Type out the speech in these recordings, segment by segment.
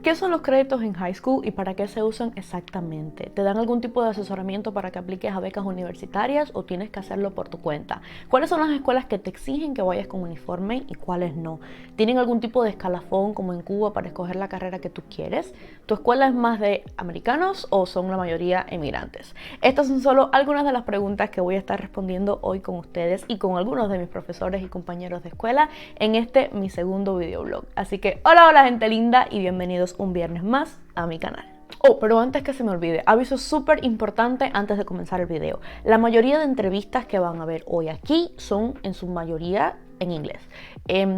¿Qué son los créditos en high school y para qué se usan exactamente? ¿Te dan algún tipo de asesoramiento para que apliques a becas universitarias o tienes que hacerlo por tu cuenta? ¿Cuáles son las escuelas que te exigen que vayas con uniforme y cuáles no? ¿Tienen algún tipo de escalafón como en Cuba para escoger la carrera que tú quieres? ¿Tu escuela es más de americanos o son la mayoría emigrantes? Estas son solo algunas de las preguntas que voy a estar respondiendo hoy con ustedes y con algunos de mis profesores y compañeros de escuela en este mi segundo videoblog. Así que hola gente linda y bienvenidos un viernes más a mi canal. Oh, pero antes que se me olvide, aviso súper importante antes de comenzar el video. La mayoría de entrevistas que van a ver hoy aquí son en su mayoría en inglés.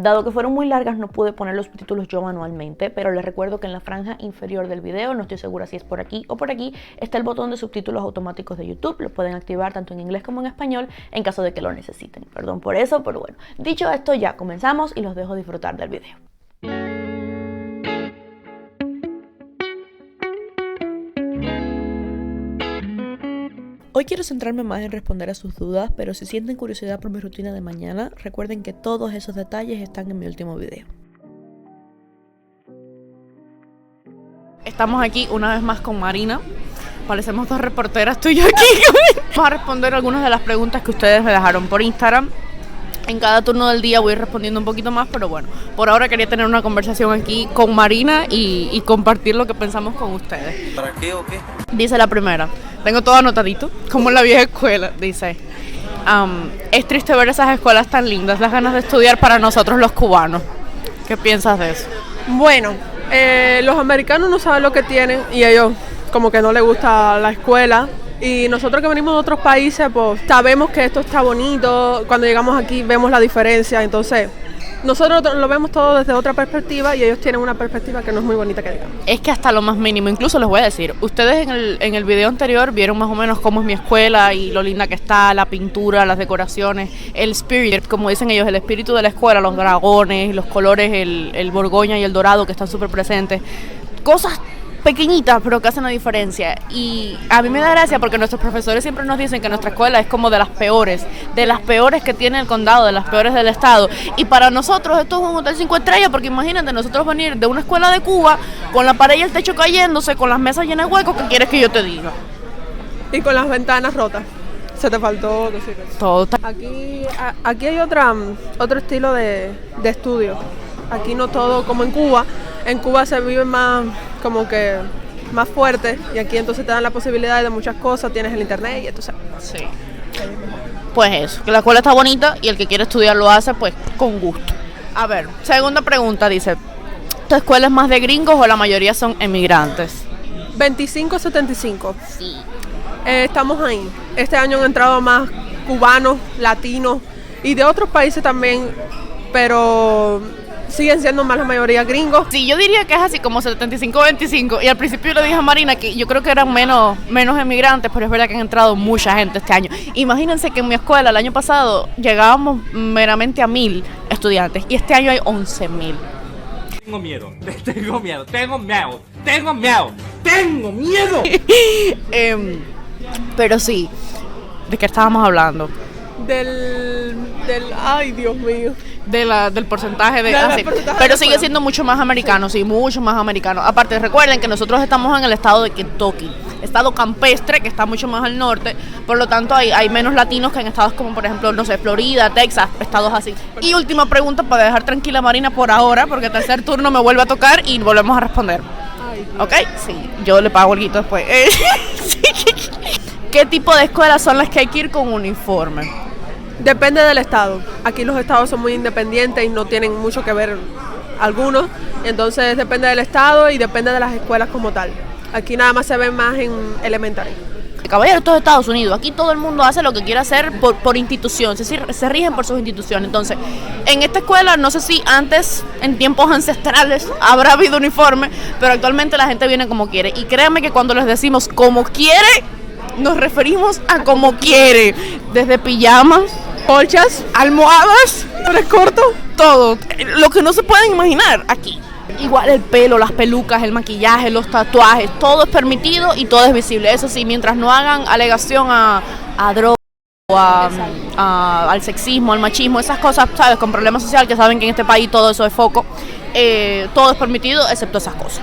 Dado que fueron muy largas no pude poner los subtítulos yo manualmente, pero les recuerdo que en la franja inferior del video, no estoy segura si es por aquí o por aquí, está el botón de subtítulos automáticos de YouTube. Lo pueden activar tanto en inglés como en español en caso de que lo necesiten. Perdón por eso, pero bueno. Dicho esto, ya comenzamos y los dejo disfrutar del video. Hoy quiero centrarme más en responder a sus dudas, pero si sienten curiosidad por mi rutina de mañana, recuerden que todos esos detalles están en mi último video. Estamos aquí una vez más con Marina. Parecemos dos reporteras, tú y yo aquí. Vamos a responder algunas de las preguntas que ustedes me dejaron por Instagram. En cada turno del día voy respondiendo un poquito más, pero bueno, por ahora quería tener una conversación aquí con Marina y compartir lo que pensamos con ustedes. ¿Para qué o qué? Dice la primera, tengo todo anotadito, como en la vieja escuela, dice, es triste ver esas escuelas tan lindas, las ganas de estudiar para nosotros los cubanos. ¿Qué piensas de eso? Bueno, los americanos no saben lo que tienen y ellos como que no les gusta la escuela. Y nosotros que venimos de otros países, pues sabemos que esto está bonito. Cuando llegamos aquí vemos la diferencia. Entonces, nosotros lo vemos todo desde otra perspectiva y ellos tienen una perspectiva que no es muy bonita, que digamos. Es que hasta lo más mínimo, incluso les voy a decir, ustedes en el video anterior vieron más o menos cómo es mi escuela y lo linda que está, la pintura, las decoraciones, el spirit, como dicen ellos, el espíritu de la escuela, los dragones, los colores, el borgoña y el dorado que están súper presentes. Cosas pequeñitas pero que hacen la diferencia, y a mí me da gracia porque nuestros profesores siempre nos dicen que nuestra escuela es como de las peores que tiene el condado, de las peores del estado, y para nosotros esto es un hotel 5 estrellas, porque imagínate nosotros venir de una escuela de Cuba con la pared y el techo cayéndose, con las mesas llenas de huecos. ¿Qué quieres que yo te diga? Y con las ventanas rotas. Se te faltó decir eso. Todo. Aquí hay otro estilo de estudio. Aquí no todo como en Cuba. En Cuba se vive más como que más fuerte y aquí entonces te dan la posibilidad de muchas cosas, tienes el internet y entonces. Sí. Pues eso, que la escuela está bonita y el que quiere estudiar lo hace pues con gusto. A ver, segunda pregunta dice, ¿tu escuela es más de gringos o la mayoría son emigrantes? 25-75. Sí. Estamos ahí. Este año han entrado más cubanos, latinos y de otros países también, pero siguen siendo más la mayoría gringos. Sí, yo diría que es así como 75-25. Y al principio le dije a Marina que yo creo que eran menos emigrantes, pero es verdad que han entrado mucha gente este año. Imagínense que en mi escuela el año pasado llegábamos meramente a 1,000 estudiantes y este año hay 11,000. Tengo miedo. Pero sí, ¿de qué estábamos hablando? Ay, Dios mío. Del porcentaje pero sigue siendo mucho más americano, sí, mucho más americano. Aparte, recuerden que nosotros estamos en el estado de Kentucky, estado campestre que está mucho más al norte, por lo tanto hay menos latinos que en estados como por ejemplo, no sé, Florida, Texas, estados así. Y última pregunta para dejar tranquila a Marina por ahora, porque tercer turno me vuelve a tocar y volvemos a responder. ¿Ok? Sí, yo le pago algo después. ¿Qué tipo de escuelas son las que hay que ir con uniforme? Depende del estado. Aquí los estados son muy independientes y no tienen mucho que ver algunos. Entonces depende del estado y depende de las escuelas como tal. Aquí nada más se ven más en elementary. Caballero, esto es Estados Unidos. Aquí todo el mundo hace lo que quiere hacer por institución. Se rigen por sus instituciones. Entonces, en esta escuela, no sé si antes, en tiempos ancestrales, habrá habido uniforme, pero actualmente la gente viene como quiere. Y créanme que cuando les decimos como quiere, nos referimos a como quiere. Desde pijamas, Colchas, almohadas, tres cortos, todo. Lo que no se pueden imaginar aquí. Igual el pelo, las pelucas, el maquillaje, los tatuajes, todo es permitido y todo es visible. Eso sí, mientras no hagan alegación a droga o al sexismo, al machismo, esas cosas, ¿sabes? Con problemas sociales, que saben que en este país todo eso es foco, todo es permitido excepto esas cosas.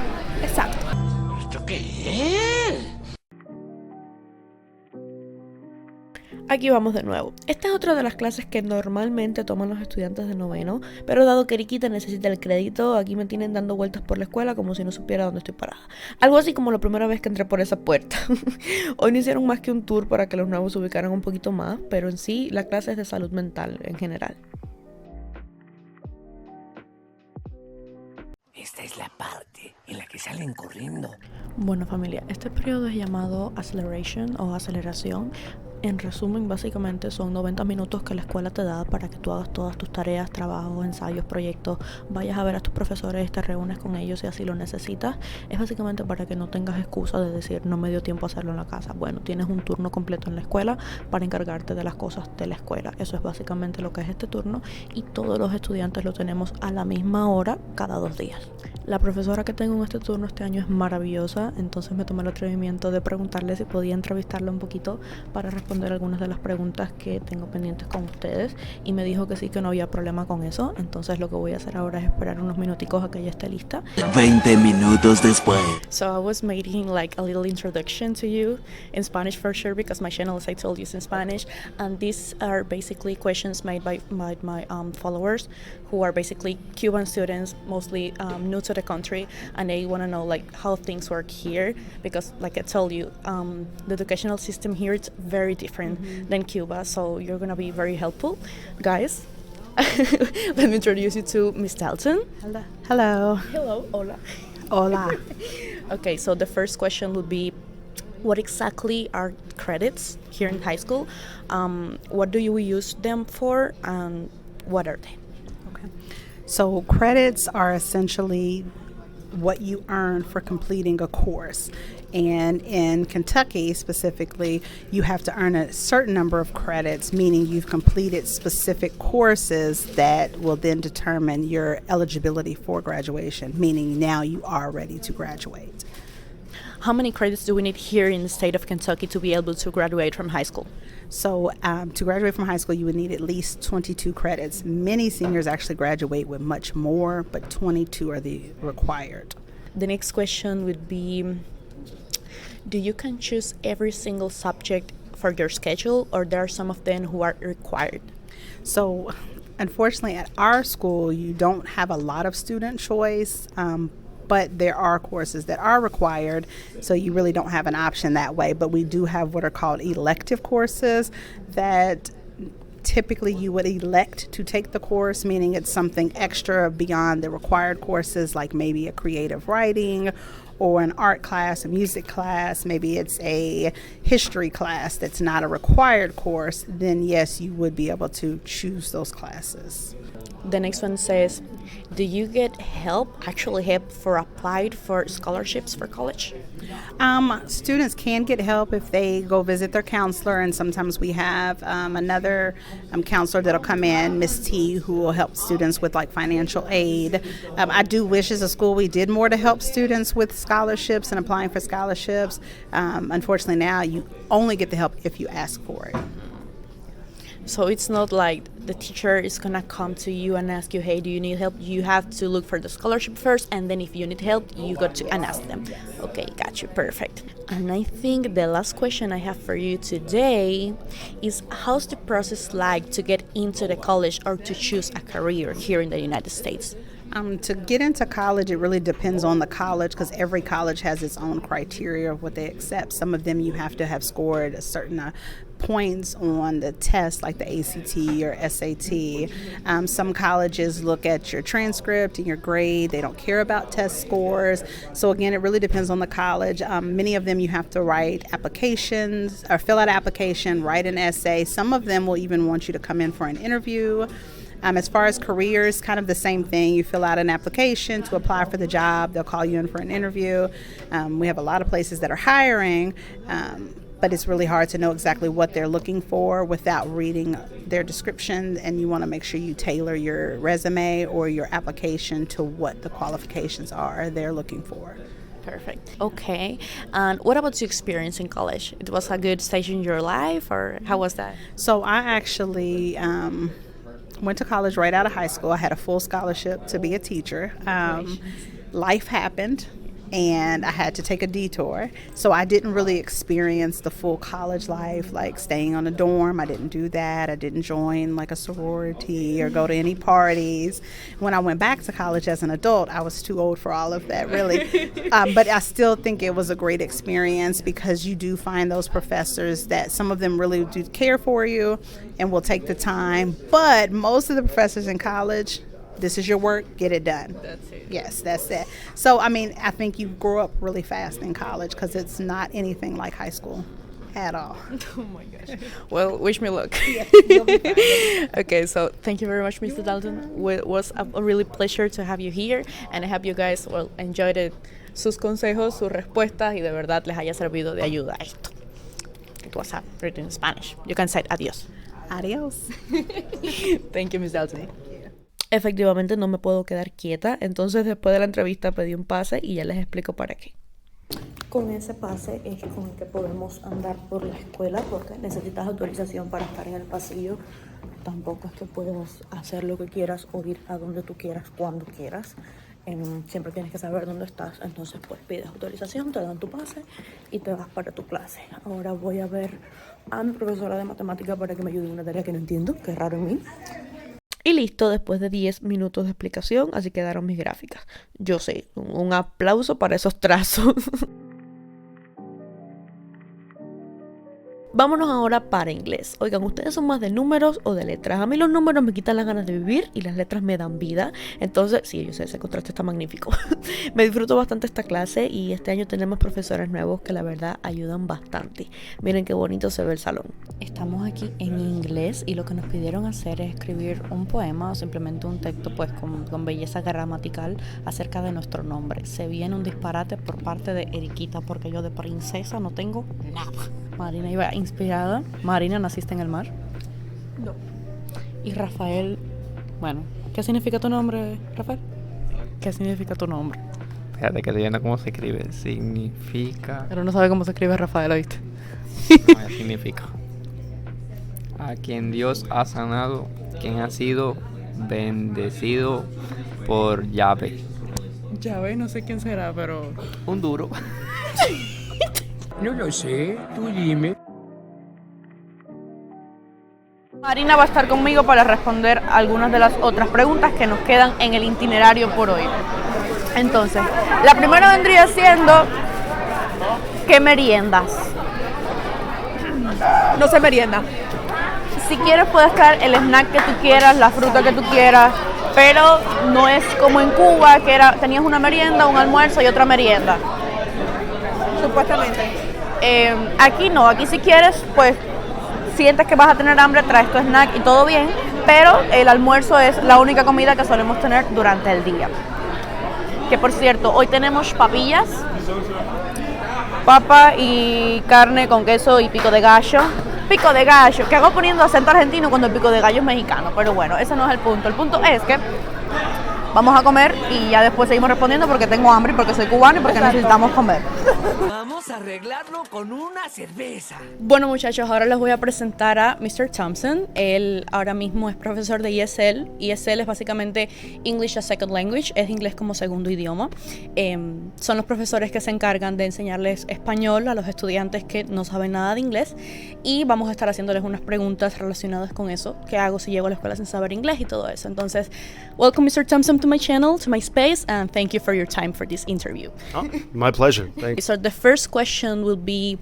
Aquí vamos de nuevo. Esta es otra de las clases que normalmente toman los estudiantes de noveno, pero dado que Riquita necesita el crédito, aquí me tienen dando vueltas por la escuela como si no supiera dónde estoy parada. Algo así como la primera vez que entré por esa puerta. Hoy no hicieron más que un tour para que los nuevos se ubicaran un poquito más, pero en sí la clase es de salud mental en general. Esta es la parte en la que salen corriendo. Bueno, familia, este periodo es llamado acceleration o aceleración. En resumen, básicamente son 90 minutos que la escuela te da para que tú hagas todas tus tareas, trabajos, ensayos, proyectos, vayas a ver a tus profesores, te reúnes con ellos si así lo necesitas. Es básicamente para que no tengas excusa de decir no me dio tiempo a hacerlo en la casa. Bueno, tienes un turno completo en la escuela para encargarte de las cosas de la escuela. Eso es básicamente lo que es este turno y todos los estudiantes lo tenemos a la misma hora cada 2 días. La profesora que tengo en este turno este año es maravillosa, entonces me tomé el atrevimiento de preguntarle si podía entrevistarla un poquito para responder algunas de las preguntas que tengo pendientes con ustedes y me dijo que sí, que no había problema con eso. Entonces lo que voy a hacer ahora es esperar unos minuticos a que ella esté lista. 20 minutos después. So I was making like a little introduction to you in Spanish for sure because my channel, as I told you, is in Spanish, and these are basically questions made by my followers who are basically Cuban students, mostly new to the country, and they want to know like how things work here because, like I told you, the educational system here is very different than Cuba. So you're gonna be very helpful, guys. Let me introduce you to Miss Dalton. Hello. Hello, hola. Hola. Okay, so the first question would be, what exactly are credits here in high school? What do you use them for, and what are they? Okay. So credits are essentially what you earn for completing a course. And in Kentucky specifically, you have to earn a certain number of credits, meaning you've completed specific courses that will then determine your eligibility for graduation, meaning now you are ready to graduate. How many credits do we need here in the state of Kentucky to be able to graduate from high school? So to graduate from high school, you would need at least 22 credits. Many seniors actually graduate with much more, but 22 are the required. The next question would be, do you can choose every single subject for your schedule, or there are some of them who are required? So unfortunately at our school, you don't have a lot of student choice, but there are courses that are required, so you really don't have an option that way. But we do have what are called elective courses that typically you would elect to take the course, meaning it's something extra beyond the required courses, like maybe a creative writing or an art class, a music class, maybe it's a history class that's not a required course, then yes, you would be able to choose those classes. The next one says, do you get actual help for applied for scholarships for college? Students can get help if they go visit their counselor, and sometimes we have another counselor that'll come in, Miss T, who will help students with like financial aid. I do wish as a school we did more to help students with scholarships and applying for scholarships. Unfortunately now you only get the help if you ask for it. So it's not like the teacher is gonna come to you and ask you, hey, do you need help? You have to look for the scholarship first, and then if you need help, you got to and ask them. Okay, got you, perfect. And I think the last question I have for you today is, how's the process like to get into the college or to choose a career here in the United States? To get into college, it really depends on the college because every college has its own criteria of what they accept. Some of them you have to have scored a certain points on the test, like the ACT or SAT. Some colleges look at your transcript and your grade. They don't care about test scores. So again, it really depends on the college. Many of them you have to write applications or fill out an application, write an essay. Some of them will even want you to come in for an interview. As far as careers, kind of the same thing. You fill out an application to apply for the job. They'll call you in for an interview. We have a lot of places that are hiring, but it's really hard to know exactly what they're looking for without reading their description, and you want to make sure you tailor your resume or your application to what the qualifications are they're looking for. Perfect. Okay. And what about your experience in college? It was a good stage in your life, or how was that? So I actually went to college right out of high school. I had a full scholarship to be a teacher. Life happened, and I had to take a detour. So I didn't really experience the full college life, like staying on a dorm. I didn't do that. I didn't join like a sorority or go to any parties. When I went back to college as an adult, I was too old for all of that, really. But I still think it was a great experience because you do find those professors that some of them really do care for you and will take the time. But most of the professors in college, this is your work, get it done. That's it. Yes, that's it. So, I mean, I think you grow up really fast in college because it's not anything like high school at all. Oh my gosh. Well, wish me luck. Yes, you'll be fine. Okay, so thank you very much, Mr. Dalton. It was a really pleasure to have you here, and I hope you guys enjoyed it, sus consejos, sus respuestas, y de verdad les haya servido de ayuda a esto. It was written in Spanish. You can say adios. Adios. Thank you, Ms. Dalton. Efectivamente no me puedo quedar quieta, entonces después de la entrevista pedí un pase y ya les explico para qué. Con ese pase es con el que podemos andar por la escuela porque necesitas autorización para estar en el pasillo. Tampoco es que puedas hacer lo que quieras o ir a donde tú quieras, cuando quieras. Siempre tienes que saber dónde estás, entonces pues pides autorización, te dan tu pase y te vas para tu clase. Ahora voy a ver a mi profesora de matemática para que me ayude en una tarea que no entiendo, que es raro en mí. Y listo, después de 10 minutos de explicación, así quedaron mis gráficas. Yo sé, un aplauso para esos trazos. Vámonos ahora para inglés. Oigan, ¿ustedes son más de números o de letras? A mí los números me quitan las ganas de vivir y las letras me dan vida. Entonces, sí, yo sé, ese contraste está magnífico. Me disfruto bastante esta clase y este año tenemos profesores nuevos que la verdad ayudan bastante. Miren qué bonito se ve el salón. Estamos aquí en inglés y lo que nos pidieron hacer es escribir un poema o simplemente un texto pues con belleza gramatical acerca de nuestro nombre. Se viene un disparate por parte de Eriquita porque yo de princesa no tengo nada. Marina iba inspirada. Marina, ¿naciste en el mar? No. Y Rafael, bueno, ¿qué significa tu nombre, Rafael? ¿Qué significa tu nombre? Fíjate que leyendo cómo se escribe. Significa... Pero no sabe cómo se escribe Rafael, ¿oíste? No, significa. A quien Dios ha sanado, quien ha sido bendecido por Yahvé. Yahvé, no sé quién será, pero... Un duro. No lo sé, tú dime. Marina va a estar conmigo para responder algunas de las otras preguntas que nos quedan en el itinerario por hoy. Entonces, la primera vendría siendo, ¿qué meriendas? No se merienda. Si quieres puedes traer el snack que tú quieras, la fruta que tú quieras, pero no es como en Cuba, que tenías una merienda, un almuerzo y otra merienda. Supuestamente. Aquí no, aquí si quieres, pues sientes que vas a tener hambre, traes tu snack y todo bien, pero el almuerzo es la única comida que solemos tener durante el día. Que por cierto, hoy tenemos papillas, papa y carne con queso y pico de gallo. Pico de gallo, que hago poniendo acento argentino cuando el pico de gallo es mexicano, pero bueno, ese no es el punto. El punto es que vamos a comer y ya después seguimos respondiendo porque tengo hambre y porque soy cubano y porque necesitamos comer. Vamos a arreglarlo con una cerveza. Bueno muchachos, ahora les voy a presentar a Mr. Thompson. Él ahora mismo es profesor de ESL. ESL es básicamente English as Second Language, es inglés como segundo idioma. Son los profesores que se encargan de enseñarles español a los estudiantes que no saben nada de inglés y vamos a estar haciéndoles unas preguntas relacionadas con eso. ¿Qué hago si llego a la escuela sin saber inglés y todo eso? Entonces, welcome Mr. Thompson to my channel, to my space, and thank you for your time for this interview. Oh, my pleasure. Thanks. So the first question will be,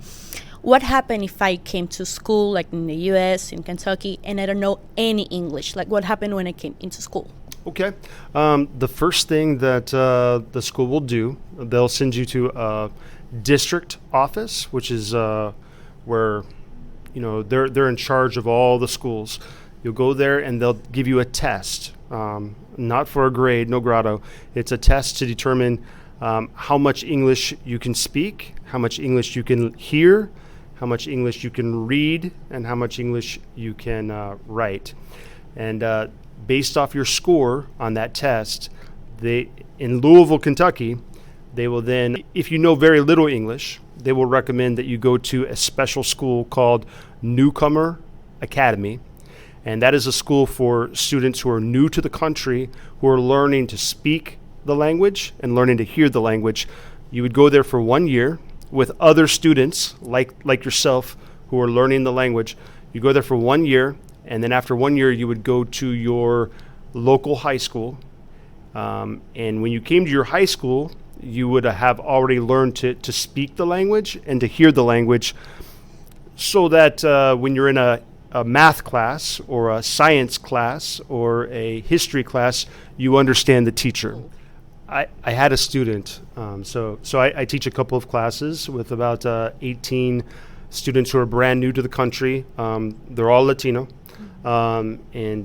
what happened if I came to school, like in the US, in Kentucky, and I don't know any English? Like what happened when I came into school? Okay. The first thing that the school will do, they'll send you to a district office, which is where, you know, they're in charge of all the schools. You'll go there and they'll give you a test, not for a grade, no grado. It's a test to determine how much English you can speak, how much English you can hear, how much English you can read, and how much English you can write. And based off your score on that test, in Louisville, Kentucky, they will then, if you know very little English, they will recommend that you go to a special school called Newcomer Academy. And that is a school for students who are new to the country, who are learning to speak the language and learning to hear the language. You would go there for 1 year with other students like yourself who are learning the language. You go there for 1 year, and then after 1 year, you would go to your local high school. And when you came to your high school, you would have already learned to speak the language and to hear the language, so that when you're in a math class or a science class or a history class, you understand the teacher. I had a student, so I teach a couple of classes with about 18 students who are brand new to the country. They're all Latino, and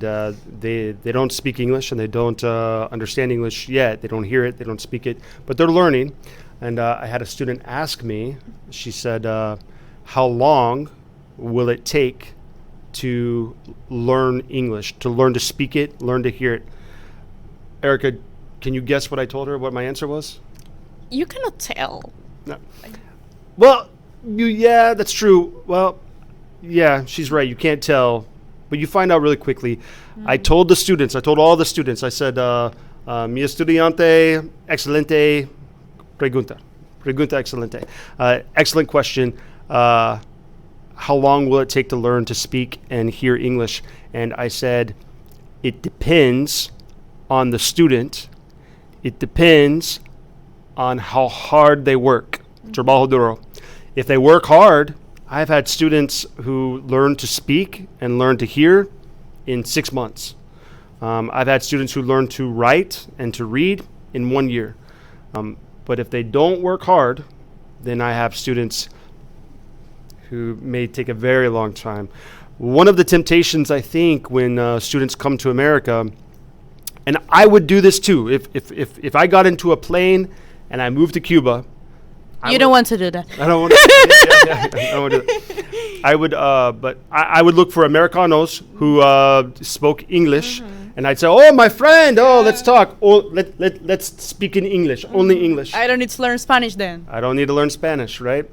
they don't speak English, and they don't understand English yet. They don't hear it, they don't speak it, but they're learning. And I had a student ask me, she said, how long will it take to learn English, to learn to speak it, learn to hear it? Erica, can you guess what I told her, what my answer was? You cannot tell. No. Well, yeah, that's true. Well, yeah, she's right. You can't tell, but you find out really quickly. I told all the students, I said, mi estudiante, excelente pregunta. Pregunta excelente. Excellent question. How long will it take to learn to speak and hear English? And I said, it depends on the student. It depends on how hard they work. Trabajo duro. If they work hard, I've had students who learn to speak and learn to hear in 6 months. I've had students who learn to write and to read in 1 year. But if they don't work hard, then I have students who may take a very long time. One of the temptations, I think, when students come to America, and I would do this too, if I got into a plane and I moved to Cuba. You don't want to do that. I don't want to. I don't want to do that. I would, but I would look for americanos who spoke English, and I'd say, "Oh, my friend, let's talk. Oh, let's speak in English, only English." I don't need to learn Spanish then. I don't need to learn Spanish, right?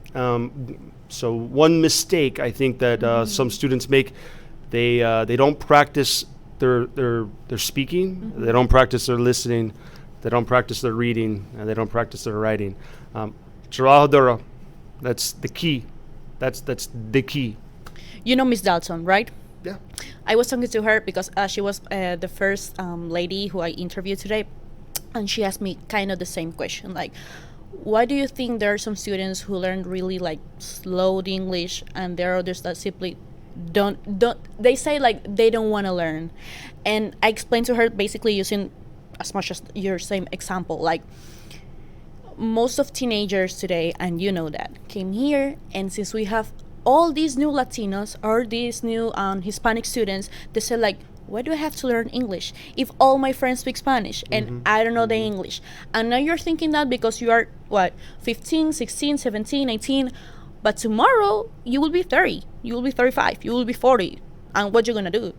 So one mistake I think that some students make, they don't practice their speaking, they don't practice their listening, they don't practice their reading, and they don't practice their writing. Trabajo duro, that's the key. That's the key. You know Miss Dalton, right? Yeah. I was talking to her because she was the first lady who I interviewed today, and she asked me kind of the same question, like, why do you think there are some students who learn really like slow the English, and there are others that simply don't they say like they don't want to learn? And I explained to her basically using as much as your same example, like most of teenagers today, and you know that, came here, and since we have all these new Latinos or these new Hispanic students, they say like, why do I have to learn English if all my friends speak Spanish and I don't know the English? And now you're thinking that because you are, 15, 16, 17, 18, but tomorrow you will be 30, you will be 35, you will be 40, and what you're gonna do?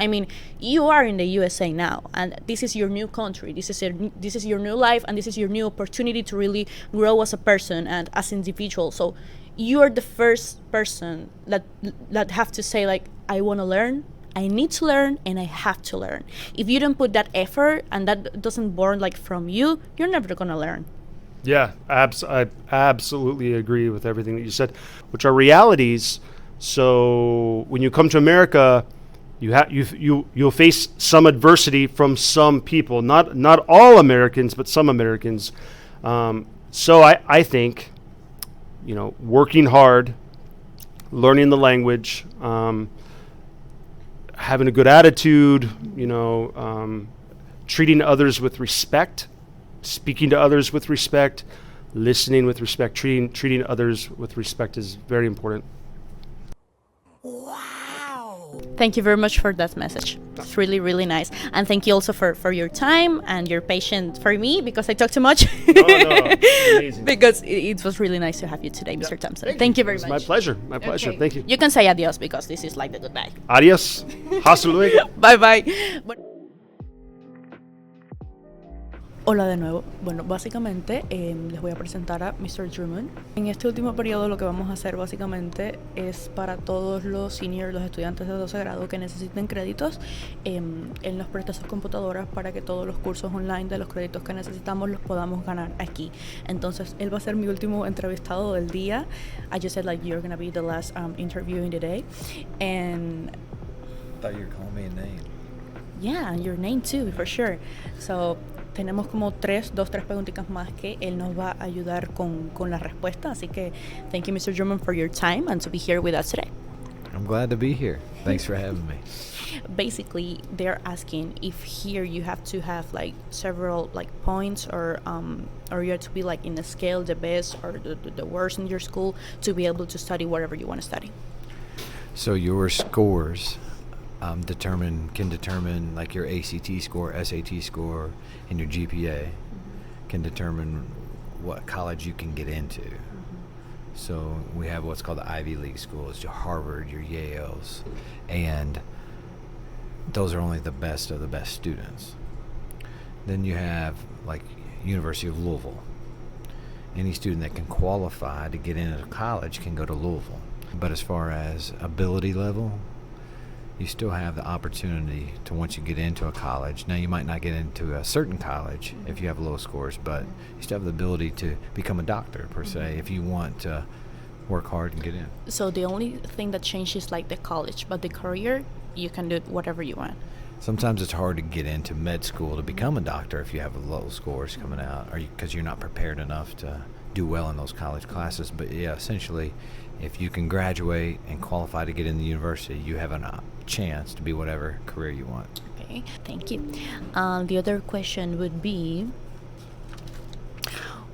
I mean, you are in the USA now, and this is your new country, this is your new life, and this is your new opportunity to really grow as a person and as an individual. So you are the first person that have to say like, I want to learn, I need to learn, and I have to learn. If you don't put that effort and that doesn't born like from you, you're never gonna learn. Yeah, I absolutely agree with everything that you said, which are realities. So when you come to America, you'll face some adversity from some people, not all Americans, but some Americans. So I think, working hard, learning the language, having a good attitude, treating others with respect, speaking to others with respect, listening with respect, treating others with respect is very important. Thank you very much for that message. It's really, really nice. And thank you also for your time and your patience for me, because I talk too much. No, amazing. Because it was really nice to have you today, Mr. Thompson. Thank you very much. My pleasure. My pleasure. Okay. Thank you. You can say adios because this is like the goodbye. Adios. Hasta luego. Bye-bye. Hola de nuevo. Bueno, básicamente les voy a presentar a Mr. Drummond. En este último periodo lo que vamos a hacer básicamente es para todos los seniors, los estudiantes de 12 grado que necesiten créditos, él nos presta sus computadoras para que todos los cursos online de los créditos que necesitamos los podamos ganar aquí. Entonces, él va a ser mi último entrevistado del día. I just said like you're gonna be the last interview in the day. And I thought you were calling me a name. yeah, your name too, for sure. So, tenemos como dos, tres preguntitas más que él nos va a ayudar con la respuesta. Así que, thank you, Mr. Drummond, for your time and to be here with us today. I'm glad to be here. Thanks for having me. Basically, they're asking if here you have to have like several like points or you have to be like in a scale, the best or the worst in your school to be able to study whatever you want to study. So your scores can determine like your ACT score, SAT score, and your GPA can determine what college you can get into. So we have what's called the Ivy League schools, your Harvard, your Yales, and those are only the best of the best students. Then you have like University of Louisville. Any student that can qualify to get into college can go to Louisville. But as far as ability level, you still have the opportunity to, once you get into a college, now you might not get into a certain college if you have low scores, but you still have the ability to become a doctor per se if you want to work hard and get in. So the only thing that changes like the college, but the career, you can do whatever you want. Sometimes it's hard to get into med school to become a doctor if you have low scores coming out, or because you're not prepared enough to do well in those college classes. But yeah, essentially, if you can graduate and qualify to get in the university, you have a chance to be whatever career you want. Okay, thank you. The other question would be,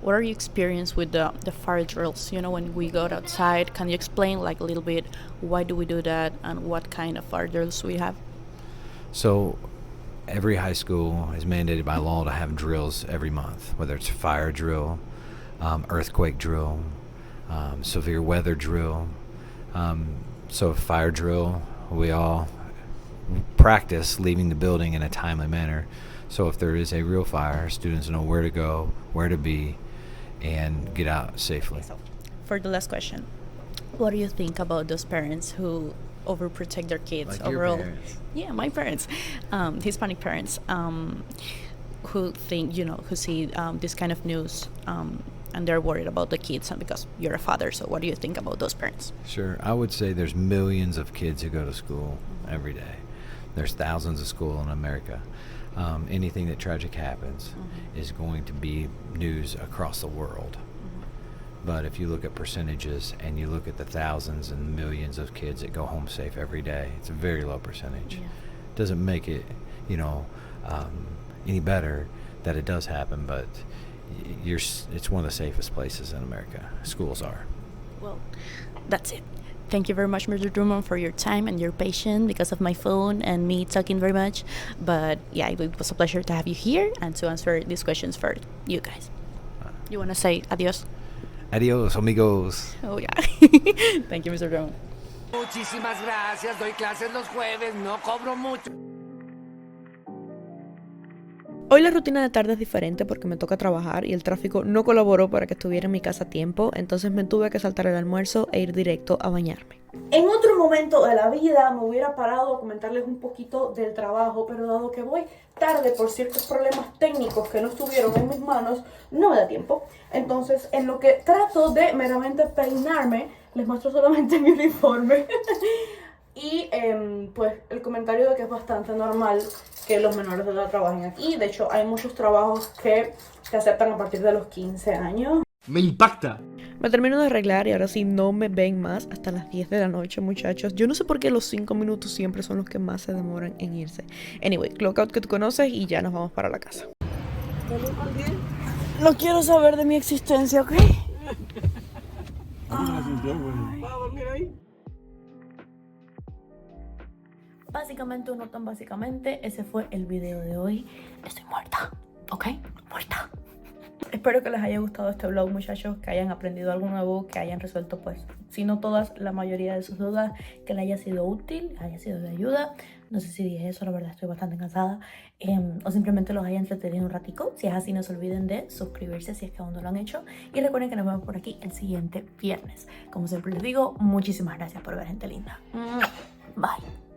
what are your experience with the fire drills? You know, when we go outside, can you explain like a little bit why do we do that and what kind of fire drills we have? So every high school is mandated by law to have drills every month, whether it's fire drill, earthquake drill, severe weather drill. So fire drill, we all practice leaving the building in a timely manner. So if there is a real fire, students know where to go, where to be, and get out safely. So, for the last question, what do you think about those parents who overprotect their kids Like your overall? parents. Yeah, my parents, Hispanic parents, who think, who see this kind of news, and they're worried about the kids, and because you're a father. So what do you think about those parents? Sure. I would say there's millions of kids who go to school every day. There's thousands of schools in America. Anything that tragic happens is going to be news across the world. But if you look at percentages and you look at the thousands and millions of kids that go home safe every day, it's a very low percentage. Yeah. Doesn't make it, any better that it does happen, but it's one of the safest places in America. Schools are. Well, that's it. Thank you very much, Mr. Drummond, for your time and your patience because of my phone and me talking very much. But yeah, it was a pleasure to have you here and to answer these questions for you guys. You want to say adios? Adios, amigos. Oh, yeah. Thank you, Mr. Drummond. Muchísimas gracias. Doy clases los jueves. No cobro mucho. Hoy la rutina de tarde es diferente porque me toca trabajar y el tráfico no colaboró para que estuviera en mi casa a tiempo, entonces me tuve que saltar el almuerzo e ir directo a bañarme. En otro momento de la vida me hubiera parado a comentarles un poquito del trabajo, pero dado que voy tarde por ciertos problemas técnicos que no estuvieron en mis manos, no me da tiempo. Entonces, en lo que trato de meramente peinarme, les muestro solamente mi uniforme. Y pues el comentario de que es bastante normal que los menores de edad trabajen aquí. De hecho, hay muchos trabajos que se aceptan a partir de los 15 años. Me impacta. Me termino de arreglar y ahora sí no me ven más hasta las 10 de la noche, muchachos. Yo no sé por qué los 5 minutos siempre son los que más se demoran en irse. Anyway, clock out que tú conoces y ya nos vamos para la casa. No quiero saber de mi existencia, ¿ok? Básicamente o no tan básicamente, ese fue el video de hoy. Estoy muerta, ¿ok? Muerta. Espero que les haya gustado este vlog, muchachos, que hayan aprendido algo nuevo, que hayan resuelto, pues, si no todas, la mayoría de sus dudas, que les haya sido útil, haya sido de ayuda. No sé si dije eso, la verdad estoy bastante cansada. O simplemente los haya entretenido un ratico. Si es así, no se olviden de suscribirse si es que aún no lo han hecho. Y recuerden que nos vemos por aquí el siguiente viernes. Como siempre les digo, muchísimas gracias por ver, gente linda. Bye.